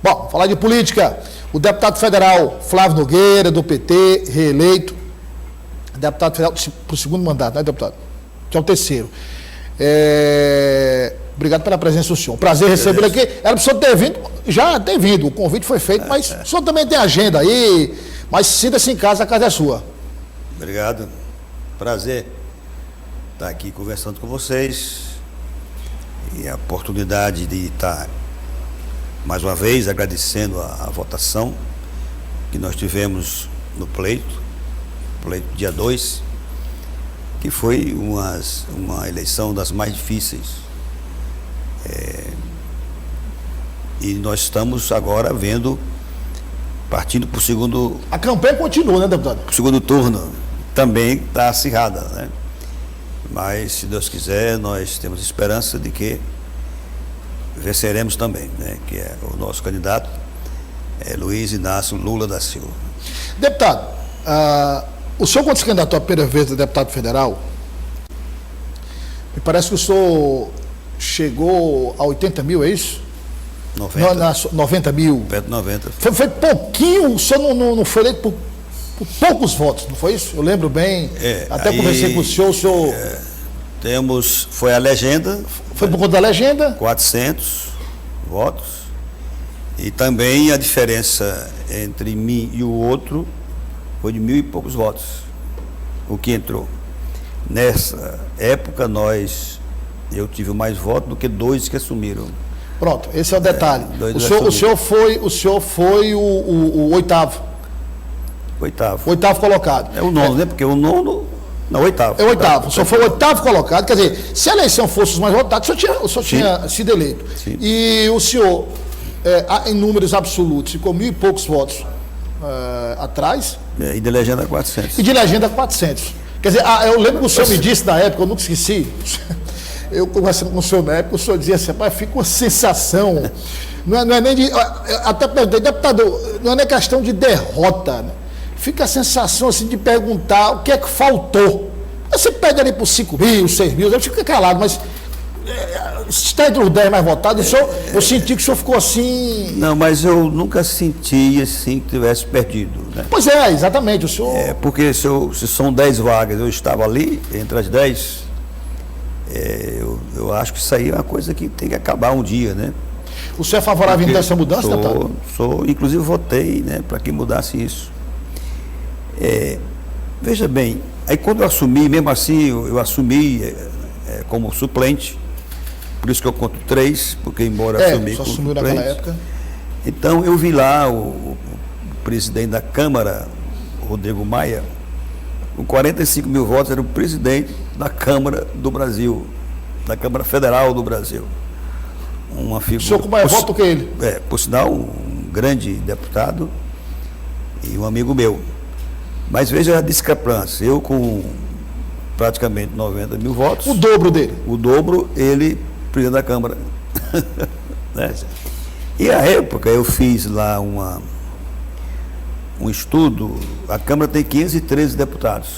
Bom, falar de política. O deputado federal Flávio Nogueira, do PT, reeleito. Deputado federal para o segundo mandato, né, deputado? Que é o terceiro. Obrigado pela presença do senhor. Prazer recebê-lo aqui. Era para o senhor ter vindo, já ter vindo. O convite foi feito, mas o senhor também tem agenda aí. Mas sinta-se em casa, a casa é sua. Obrigado. Prazer estar aqui conversando com vocês. E a oportunidade de estar, mais uma vez, agradecendo a votação que nós tivemos no pleito dia 2, que foi uma eleição das mais difíceis. E nós estamos agora partindo para o segundo... A campanha continua, né, deputado? O segundo turno também está acirrada, né? Mas, se Deus quiser, nós temos esperança de que venceremos também, né? Que é o nosso candidato, Luiz Inácio Lula da Silva. Deputado, o senhor, quando se candidatou a primeira vez a deputado federal, me parece que o senhor chegou a 80 mil, é isso? 90 mil. Perto de 90. Foi pouquinho, o senhor não foi eleito por poucos votos, não foi isso? Eu lembro bem, até conversei com o senhor, foi a legenda. Foi por conta da legenda? 400 votos. E também a diferença entre mim e o outro foi de 1.000 e poucos votos, o que entrou. Nessa época, eu tive mais votos do que 2 que assumiram. Pronto, esse é o detalhe. O senhor foi o oitavo. Oitavo colocado. É o nono, né? Porque o nono... Não, oitavo. É o oitavo. O senhor foi o oitavo colocado. Quer dizer, se a eleição fosse os mais votados, o senhor tinha sido eleito. Sim. E o senhor, em números absolutos, ficou 1.000 e poucos votos atrás. E de legenda 400. E de legenda 400. Quer dizer, eu lembro que o senhor me disse na época, eu nunca esqueci, eu conversando com o senhor na época, o senhor dizia assim, pai, fica uma sensação, não é nem de, até perguntei, deputado, não é nem questão de derrota, né? Fica a sensação assim de perguntar o que é que faltou. Você pede ali por 5 mil, 6 mil, eu fico calado, mas está entre os 10 mais votados, eu senti que o senhor ficou assim... Não, mas eu nunca senti assim que tivesse perdido, né? Pois é, exatamente, o senhor... Porque se são 10 vagas, eu estava ali, entre as 10, eu acho que isso aí é uma coisa que tem que acabar um dia, né? O senhor é favorável a essa mudança, deputado? Inclusive votei, né, para que mudasse isso. Veja bem, aí quando eu assumi, mesmo assim, eu assumi como suplente, por isso que eu conto 3, porque embora assumi como assumiu suplente, naquela época. Então eu vi lá o presidente da Câmara, Rodrigo Maia, com 45 mil votos, era o presidente da Câmara do Brasil, da Câmara Federal do Brasil. Uma figura... O senhor com mais voto que ele? Por sinal, um grande deputado e um amigo meu. Mas veja a discrepância, eu com praticamente 90 mil votos. O dobro dele. O dobro, ele, presidente da Câmara. Né? E à época eu fiz lá um estudo, a Câmara tem 513 deputados.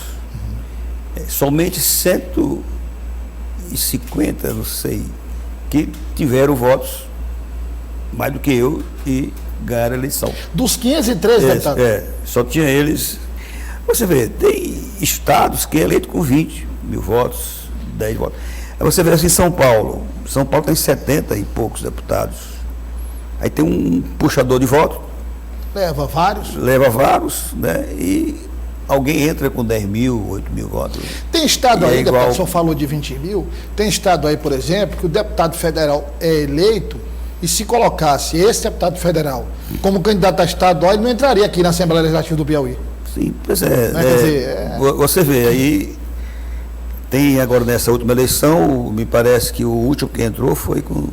Somente 150, não sei, que tiveram votos mais do que eu e ganharam a eleição. Dos 513 deputados? Só tinha eles. Você vê, tem estados que é eleito com 20 mil votos, 10 votos. Aí você vê assim, São Paulo tem 70 e poucos deputados. Aí tem um puxador de voto. Leva vários, né? E alguém entra com 10 mil, 8 mil votos. Tem estado aí, deputado, o senhor falou de 20 mil, tem estado aí, por exemplo, que o deputado federal é eleito e se colocasse esse deputado federal como candidato a estadual, ele não entraria aqui na Assembleia Legislativa do Piauí. Sim, pois você vê, aí tem agora nessa última eleição, me parece que o último que entrou foi com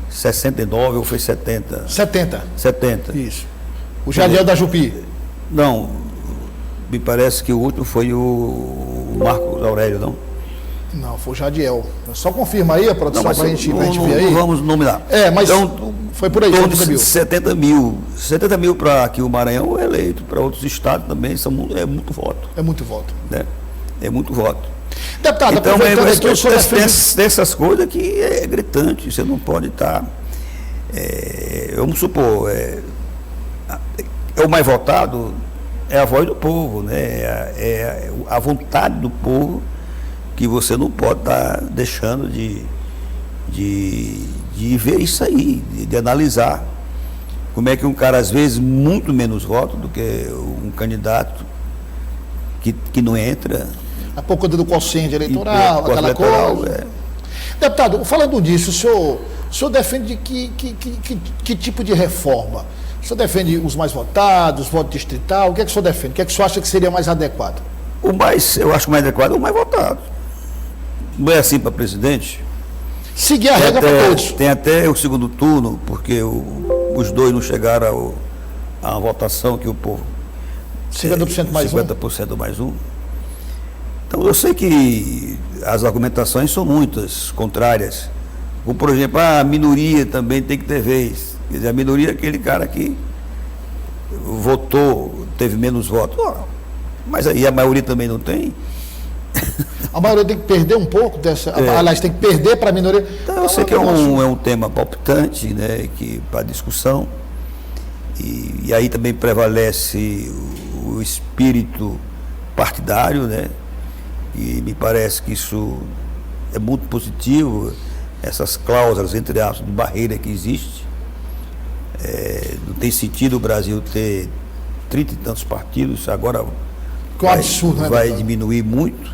69 ou foi 70? 70. Isso. O Jadiel da Jupi. Não, me parece que o último foi o Marcos Aurélio, não? Não, foi o Jadiel. Só confirma aí a produção para a gente ver aí. Não vamos nominar. Mas então, foi por aí, 70 mil. 70 mil para aqui o Maranhão é eleito, para outros estados também é muito voto. É muito voto. Né? É muito voto. Deputado, então, tem essas coisas que é gritante, você não pode estar Vamos supor, o mais votado é a voz do povo, né? É a vontade do povo que você não pode estar deixando de ver isso aí, de analisar como é que um cara, às vezes, muito menos voto do que um candidato que não entra. A pouco do quociente eleitoral, aquela coisa. Deputado, falando disso, o senhor defende que tipo de reforma? O senhor defende os mais votados, voto distrital? O que é que o senhor defende? O que é que o senhor acha que seria mais adequado? Eu acho mais adequado é o mais votado. Não é assim para presidente? Seguir a regra para todos. Tem até o segundo turno, porque os dois não chegaram a uma votação que o povo... 50% mais 50% mais um. Então, eu sei que as argumentações são muitas, contrárias. Como, por exemplo, a minoria também tem que ter vez. Quer dizer, a minoria é aquele cara que votou, teve menos votos. Mas aí a maioria também não tem. A maioria tem que perder um pouco dessa... Aliás, tem que perder para a minoria. Então, eu sei que é um tema palpitante, né, para discussão. E aí também prevalece o espírito partidário, né? E me parece que isso é muito positivo, essas cláusulas, entre aspas, de barreira que existe. Não tem sentido o Brasil ter 30 e tantos partidos, agora absurdo, vai diminuir muito,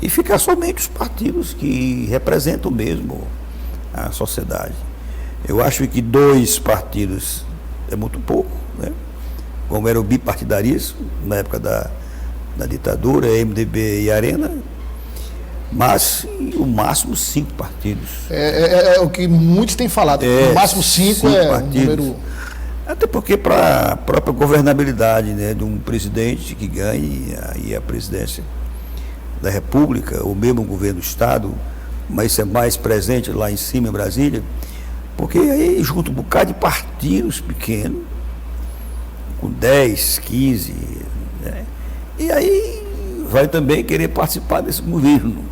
e ficar somente os partidos que representam mesmo a sociedade. Eu acho que 2 partidos é muito pouco, né? Como era o bipartidarismo na época da ditadura, MDB e Arena, mas o máximo 5 partidos. É o que muitos têm falado, no máximo 5 é partidos. Um número... Até porque para a própria governabilidade, né, de um presidente que ganhe aí a presidência da República, ou mesmo o governo do Estado, mas ser mais presente lá em cima em Brasília, porque aí junto um bocado de partidos pequenos, com 10, 15, né? E aí vai também querer participar desse governo.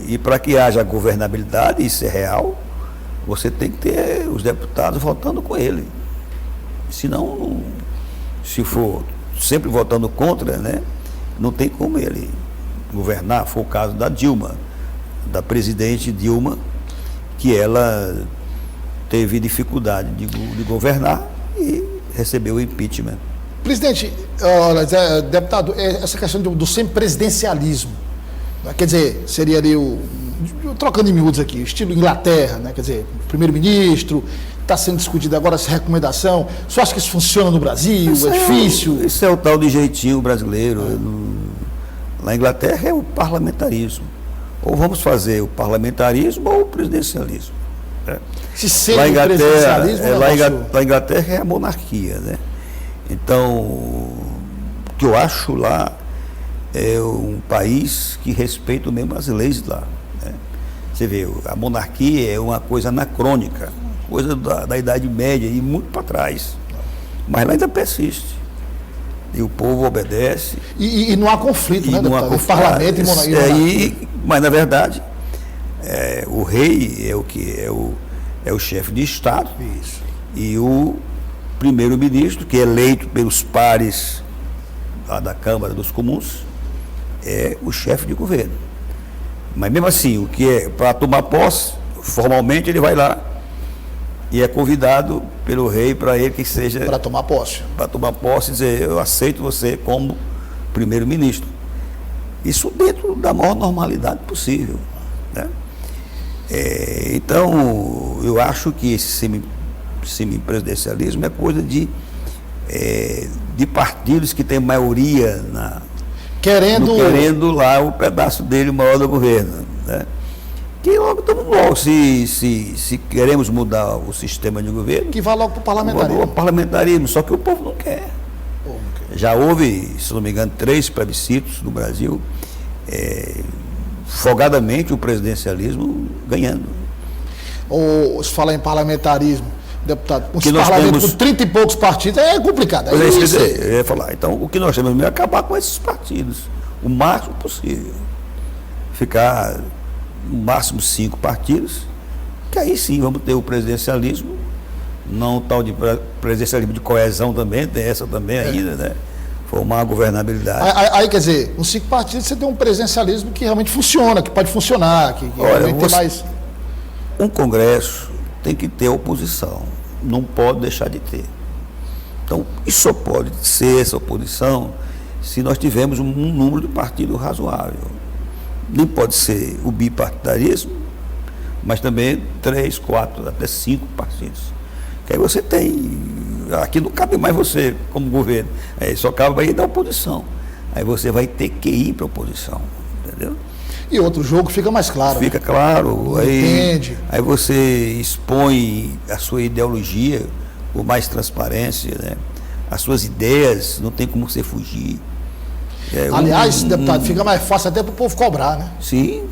E para que haja governabilidade, isso é real, você tem que ter os deputados votando com ele. Senão, se for sempre votando contra, né, não tem como ele governar. Foi o caso da Dilma, da presidente Dilma, que ela teve dificuldade de governar e recebeu o impeachment. Presidente, deputado, essa questão do semipresidencialismo, quer dizer, seria ali trocando em miúdos aqui, estilo Inglaterra, né? Quer dizer, primeiro-ministro, está sendo discutida agora essa recomendação. Você acha que isso funciona no Brasil? É difícil? Isso é o tal de jeitinho brasileiro. Na Inglaterra é o parlamentarismo. Ou vamos fazer o parlamentarismo ou o presidencialismo. Se sempre o presidencialismo na Inglaterra é a monarquia, né? Então, o que eu acho lá é um país que respeita mesmo as leis lá, né? Você vê, a monarquia é uma coisa anacrônica, coisa da Idade Média e muito para trás. Mas lá ainda persiste. E o povo obedece. E não há conflito, né, deputado? O parlamento e monarquia. Mas, na verdade, o rei é o chefe de Estado. Isso. E o primeiro-ministro, que é eleito pelos pares lá da Câmara dos Comuns, é o chefe de governo. Mas mesmo assim, o que é para tomar posse, formalmente ele vai lá e é convidado pelo rei para ele que seja... Para tomar posse. Para tomar posse e dizer, eu aceito você como primeiro-ministro. Isso dentro da maior normalidade possível, né? Então, eu acho que esse semipresidencialismo é coisa de partidos que têm maioria querendo lá o pedaço dele maior do governo, né? Que logo se queremos mudar o sistema de governo, que vá logo para o parlamentarismo. Parlamentarismo, só que o povo não quer. Já houve, se não me engano, 3 plebiscitos no Brasil, folgadamente o presidencialismo ganhando. Ou se falar em parlamentarismo, deputado, com 30 e poucos partidos é complicado. Eu ia falar. Então, o que nós temos é acabar com esses partidos o máximo possível. Ficar no máximo 5 partidos que aí sim vamos ter o presidencialismo, não o tal de presidencialismo de coesão também, tem essa também ainda, né? Formar a governabilidade. Aí, quer dizer, nos 5 partidos você tem um presidencialismo que realmente funciona, que pode funcionar, que realmente tem mais... Um Congresso tem que ter oposição, não pode deixar de ter. Então, isso só pode ser essa oposição se nós tivermos um número de partido razoável. Nem pode ser o bipartidarismo, mas também 3, 4, até 5 partidos. Que aí você tem, aqui não cabe mais você como governo, aí só cabe aí da oposição. Aí você vai ter que ir para a oposição, entendeu? E outro jogo fica mais claro. Fica claro, aí você expõe a sua ideologia com mais transparência, né? As suas ideias, não tem como você fugir. Aliás, deputado, fica mais fácil até para o povo cobrar, né? Sim,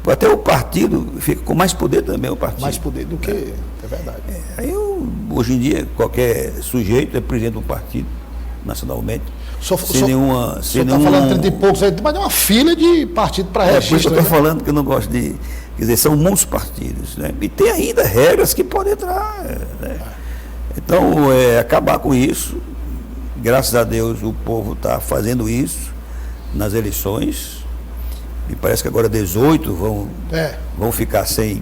até o partido fica com mais poder também, o partido. Mais poder do que, é verdade. Hoje em dia, qualquer sujeito é presidente de um partido, nacionalmente. Sem nenhuma... O senhor está falando 30 e poucos aí, mas é uma fila de partido para registro. Por isso que eu estou falando que eu não gosto de... Quer dizer, são muitos partidos, né? E tem ainda regras que podem entrar, né? Então, acabar com isso. Graças a Deus, o povo está fazendo isso nas eleições. Me parece que agora 18 vão ficar sem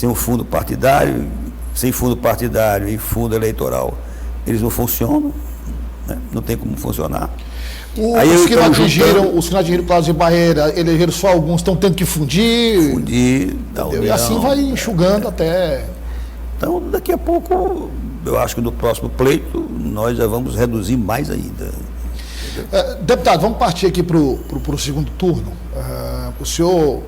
o fundo partidário. Sem fundo partidário e fundo eleitoral, eles não funcionam, né? Não tem como funcionar. Os que não atingiram prazo de barreira, elegeram só alguns, estão tendo que fundir. E assim vai enxugando até... Então, daqui a pouco, eu acho que no próximo pleito, nós já vamos reduzir mais ainda. Deputado, vamos partir aqui para o segundo turno. O senhor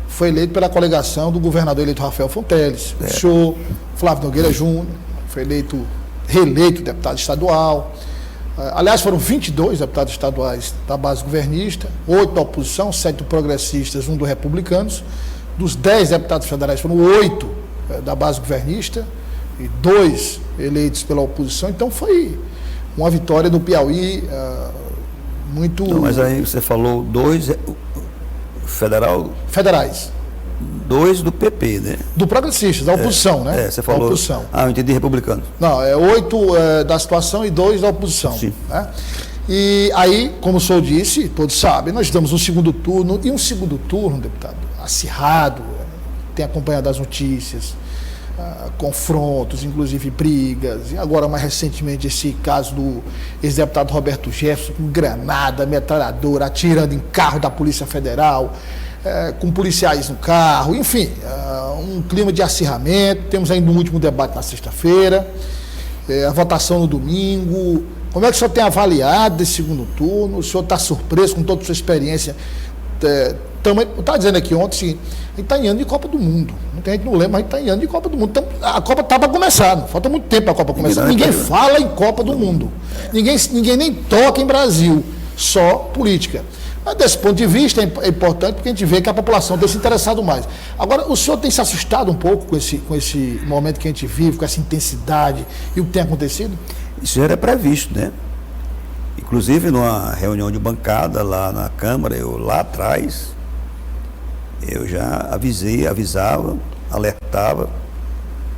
foi eleito pela coligação do governador eleito Rafael Fonteles. O senhor, Flávio Nogueira Júnior, foi reeleito deputado estadual. Aliás, foram 22 deputados estaduais da base governista, 8 da oposição, 7 progressistas, 1 do republicanos. Dos 10 deputados federais, foram 8 da base governista e 2 eleitos pela oposição. Então foi uma vitória do Piauí muito... Não, mas aí você falou 2 federais. 2 do PP, né? Do progressistas, da oposição, né? Você falou. Da oposição. Eu entendi republicano. Não, 8 da situação e 2 da oposição. Sim. Né? E aí, como o senhor disse, todos sabem, nós estamos no segundo turno, e um segundo turno, deputado, acirrado, tem acompanhado as notícias, confrontos, inclusive brigas, e agora mais recentemente esse caso do ex-deputado Roberto Jefferson com granada, metralhadora, atirando em carro da Polícia Federal, com policiais no carro, enfim, um clima de acirramento. Temos ainda um último debate na sexta-feira, a votação no domingo. Como é que o senhor tem avaliado esse segundo turno? O senhor está surpreso com toda a sua experiência? Eu estava dizendo aqui ontem o seguinte: a gente está em ano de Copa do Mundo. Muita gente não lembra, mas a gente está em ano de Copa do Mundo. Então, a Copa está para começar, não falta muito tempo para a Copa começar. Ninguém fala em Copa do Mundo. Ninguém nem toca em Brasil, só política. Mas desse ponto de vista é importante, porque a gente vê que a população tem se interessado mais. Agora, o senhor tem se assustado um pouco com esse momento que a gente vive, com essa intensidade e o que tem acontecido? Isso já era previsto, né? Inclusive, numa reunião de bancada lá na Câmara, lá atrás, eu já avisava,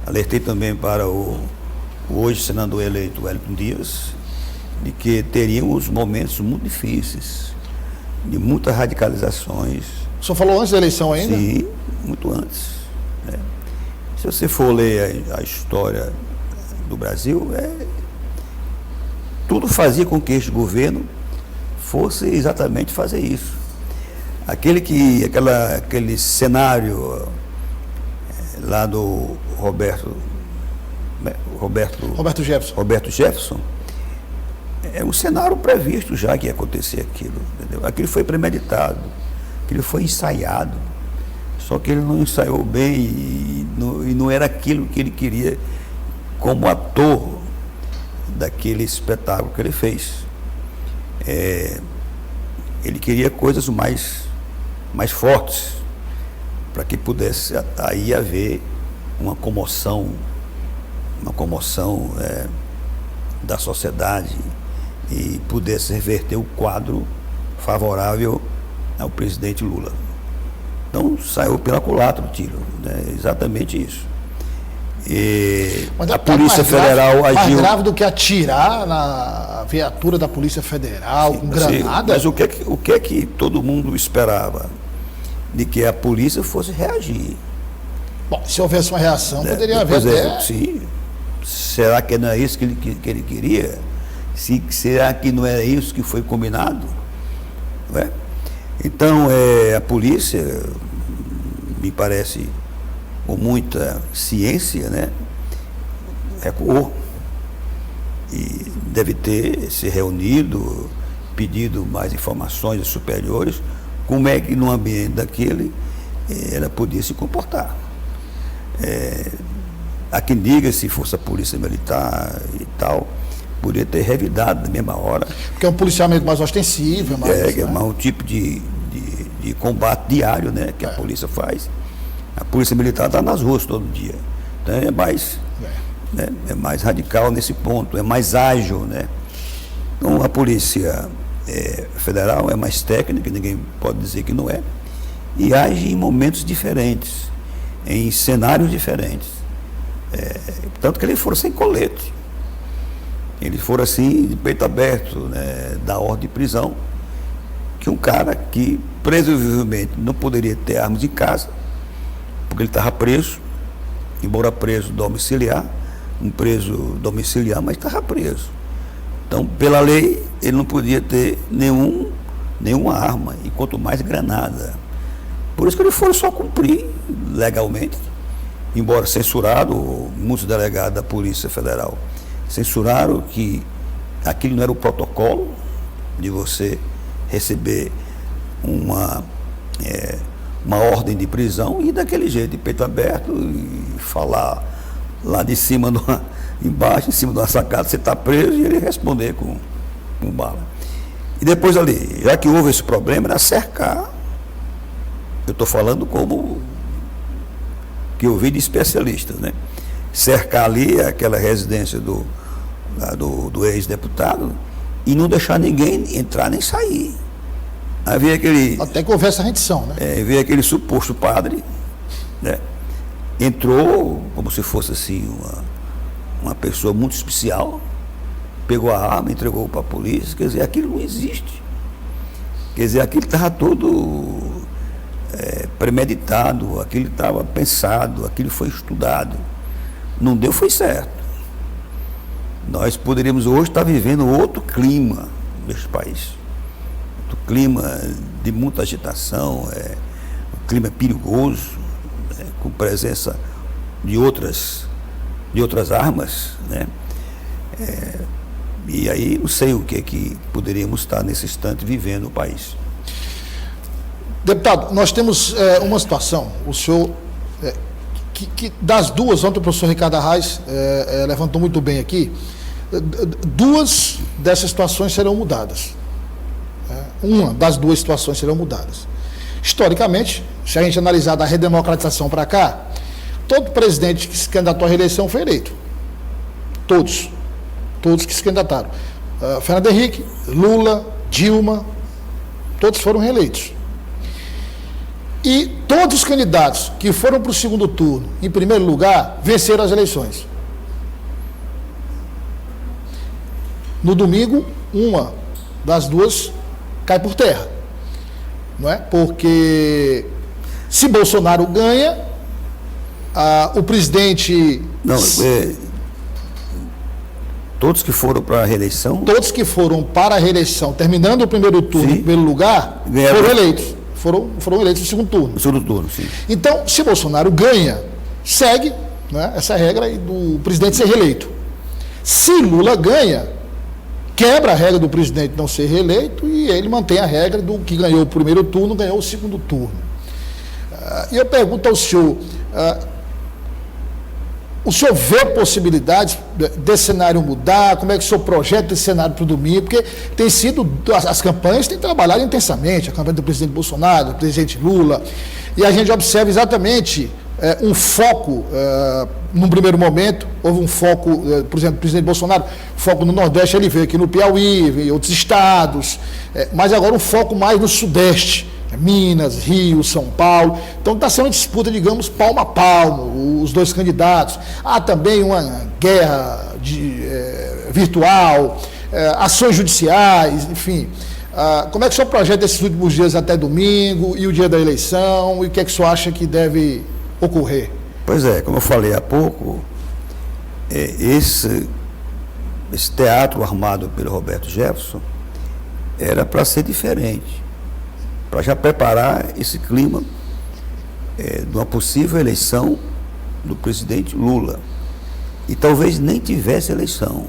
alertei também para o hoje senador eleito Wellington Dias, de que teríamos momentos muito difíceis, de muitas radicalizações. O senhor falou antes da eleição ainda? Sim, muito antes. Né? Se você for ler a história do Brasil, tudo fazia com que este governo fosse exatamente fazer isso. Aquele cenário lá do Roberto Jefferson, é um cenário previsto já que ia acontecer aquilo, entendeu? Aquilo foi premeditado, aquilo foi ensaiado, só que ele não ensaiou bem e não era aquilo que ele queria como ator daquele espetáculo que ele fez. Ele queria coisas mais fortes, para que pudesse aí haver uma comoção da sociedade e pudesse reverter o quadro favorável ao presidente Lula. Então saiu pela culatra o tiro, né? Exatamente isso. E a Polícia Federal agiu. Mais grave do que atirar na viatura da Polícia Federal com granada? Mas o que é que todo mundo esperava? De que a polícia fosse reagir. Bom, se houvesse uma reação, poderia haver até... Sim. Será que não é isso que ele queria? Será que não é isso que foi combinado? Não é? Então, a polícia, me parece, com muita ciência, né, recuou. E deve ter se reunido, pedido mais informações superiores, como é que no ambiente daquele ela podia se comportar. Há quem diga, se fosse a polícia militar e tal, poderia ter revidado na mesma hora. Porque é um policiamento mais ostensivo, é um tipo de combate diário, né, que a polícia faz. A polícia militar está nas ruas todo dia. Então é mais radical nesse ponto, é mais ágil, né? Então a polícia federal é mais técnica, ninguém pode dizer que não é, e age em momentos diferentes, em cenários diferentes. Tanto que eles foram sem colete. Eles foram assim, de peito aberto, né, da ordem de prisão, que um cara que presumivelmente não poderia ter armas em casa, porque ele estava preso, embora preso domiciliar, um preso domiciliar, mas estava preso. Então, pela lei, ele não podia ter nenhuma arma, e quanto mais granada. Por isso que eles foram só cumprir legalmente, embora censurado, muitos delegados da Polícia Federal censuraram que aquilo não era o protocolo de você receber uma ordem de prisão e daquele jeito, de peito aberto, e falar lá de cima, embaixo, em cima de uma sacada, você está preso, e ele responder com bala. E depois ali, já que houve esse problema, era cercar. Eu estou falando como que eu vi de especialistas, né? Cercar ali aquela residência do ex-deputado e não deixar ninguém entrar nem sair. Havia aquele... Até que houvesse a rendição, né? Havia aquele suposto padre, né? Entrou como se fosse assim uma pessoa muito especial, pegou a arma, entregou para a polícia. Quer dizer, aquilo não existe. Quer dizer, aquilo estava todo premeditado, aquilo estava pensado, aquilo foi estudado. Não deu, foi certo. Nós poderíamos hoje estar vivendo outro clima neste país. Outro clima de muita agitação, um clima perigoso, com presença de outras armas, né? E aí não sei o que poderíamos estar nesse instante vivendo no país. Deputado, nós temos uma situação, o senhor, que das duas, ontem o professor Ricardo Arraes levantou muito bem aqui, duas dessas situações serão mudadas. Uma das duas situações serão mudadas. Historicamente, se a gente analisar da redemocratização para cá, todo presidente que se candidatou à reeleição foi eleito. Todos que se candidataram. Fernando Henrique, Lula, Dilma, todos foram reeleitos. E todos os candidatos que foram para o segundo turno, em primeiro lugar, venceram as eleições. No domingo, uma das duas cai por terra. Não é? Porque se Bolsonaro ganha, o presidente... Não, todos que foram para a reeleição... Todos que foram para a reeleição, terminando o primeiro turno, sim, em primeiro lugar, foram eleitos. Foram eleitos no segundo turno. No segundo turno, sim. Então, se Bolsonaro ganha, segue, né, essa regra aí do presidente ser reeleito. Se Lula ganha, quebra a regra do presidente não ser reeleito e ele mantém a regra do que ganhou o primeiro turno, ganhou o segundo turno. E eu pergunto ao senhor, o senhor vê possibilidades desse cenário mudar? Como é que o senhor projeta esse cenário para o domingo? Porque tem sido, as campanhas têm trabalhado intensamente, a campanha do presidente Bolsonaro, do presidente Lula, e a gente observa exatamente um foco, num primeiro momento, houve um foco, por exemplo, o presidente Bolsonaro, foco no Nordeste, ele veio aqui no Piauí, veio em outros estados, mas agora um foco mais no Sudeste, Minas, Rio, São Paulo. Então está sendo uma disputa, digamos, palmo a palmo, os dois candidatos. Há também uma guerra virtual, ações judiciais, enfim. Como é que o senhor projeta esses últimos dias até domingo e o dia da eleição, e o que é que o senhor acha que deve ocorrer? Pois é, como eu falei há pouco, esse teatro armado pelo Roberto Jefferson era para ser diferente, para já preparar esse clima de uma possível eleição do presidente Lula. E talvez nem tivesse eleição.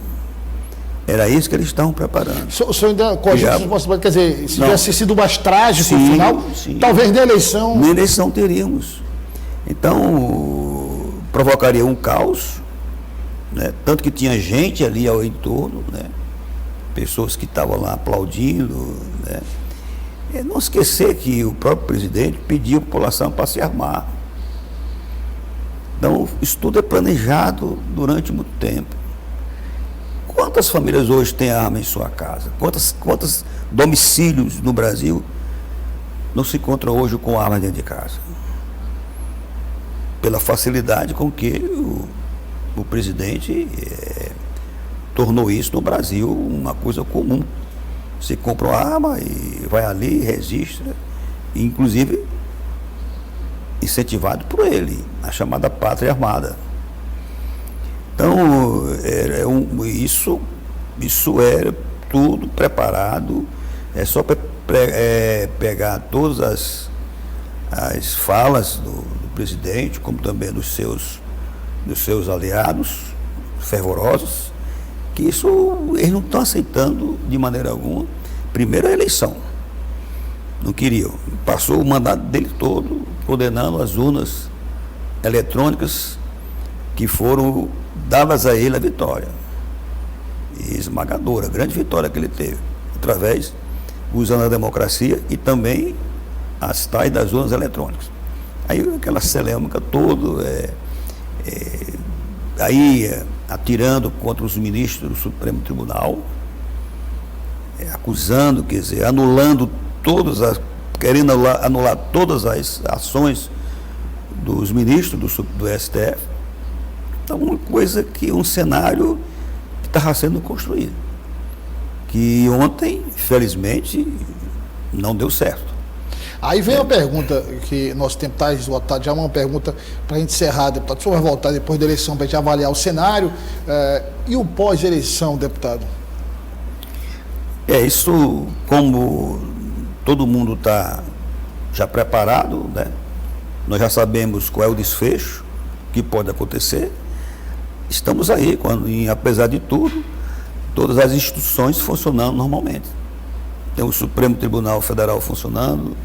Era isso que eles estavam preparando. O senhor ainda cogita essa possibilidade, quer dizer, se tivesse sido mais trágico no final, sim. talvez na eleição... Na eleição teríamos. Então, provocaria um caos, né? Tanto que tinha gente ali ao entorno, né? Pessoas que estavam lá aplaudindo, né? E não esquecer que o próprio presidente pediu à população para se armar. Então, isso tudo é planejado durante muito tempo. Quantas famílias hoje têm arma em sua casa? Quantos domicílios no Brasil não se encontram hoje com arma dentro de casa? Pela facilidade com que o presidente tornou isso no Brasil uma coisa comum. Você compra uma arma e vai ali, registra, e, inclusive incentivado por ele, a chamada pátria armada. Então, isso era tudo preparado, é só pegar todas as falas do presidente, como também dos seus aliados fervorosos, que isso eles não estão aceitando de maneira alguma. Primeiro a eleição, não queriam, passou o mandato dele todo condenando as urnas eletrônicas que foram dadas a ele a vitória, e esmagadora, grande vitória que ele teve, através, usando a democracia e também as tais das urnas eletrônicas. Aí aquela celêmica toda, atirando contra os ministros do Supremo Tribunal, acusando, quer dizer, querendo anular todas as ações dos ministros do STF. Então, um cenário que estava sendo construído, que ontem, felizmente, não deu certo. Aí vem a pergunta, que nosso tempo está esgotado, já uma pergunta para a gente encerrar, deputado. O senhor vai voltar depois da eleição para a gente avaliar o cenário e o pós-eleição, deputado? Isso, como todo mundo está já preparado, né? Nós já sabemos qual é o desfecho que pode acontecer. Estamos aí, apesar de tudo, todas as instituições funcionando normalmente. Tem o Supremo Tribunal Federal funcionando,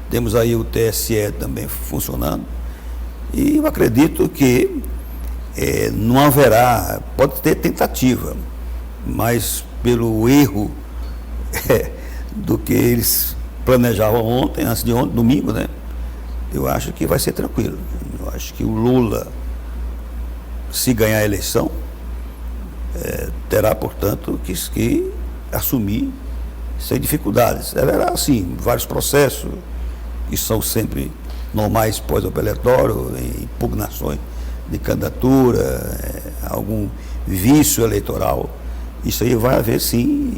temos aí o TSE também funcionando, e eu acredito que não haverá, pode ter tentativa, mas pelo erro do que eles planejavam antes de ontem, domingo, né? Eu acho que vai ser tranquilo. Eu acho que o Lula, se ganhar a eleição, terá, portanto, que assumir sem dificuldades. Haverá, sim, vários processos que são sempre normais pós-operatório, impugnações de candidatura, algum vício eleitoral. Isso aí vai haver, sim.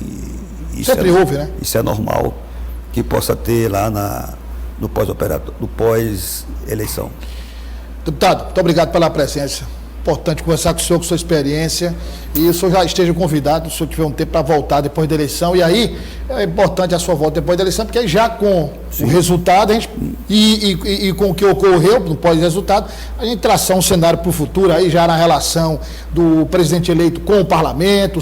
Sempre houve, né? Isso é normal que possa ter lá no pós-eleição. Deputado, muito obrigado pela presença. Importante conversar com o senhor, com sua experiência, e o senhor já esteja convidado, se o senhor tiver um tempo para voltar depois da eleição, e aí é importante a sua volta depois da eleição, porque aí já com o resultado, a gente, e com o que ocorreu no pós-resultado, a gente traçar um cenário para o futuro, aí já na relação do presidente eleito com o parlamento.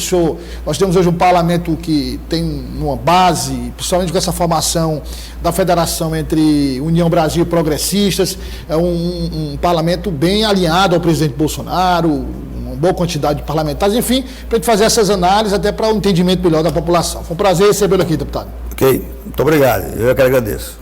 Nós temos hoje um parlamento que tem uma base, principalmente com essa formação da federação entre União Brasil e Progressistas, é um parlamento bem alinhado ao presidente Bolsonaro, uma boa quantidade de parlamentares, enfim, para a gente fazer essas análises até para um entendimento melhor da população. Foi um prazer recebê-lo aqui, deputado. Ok, muito obrigado, eu que agradeço.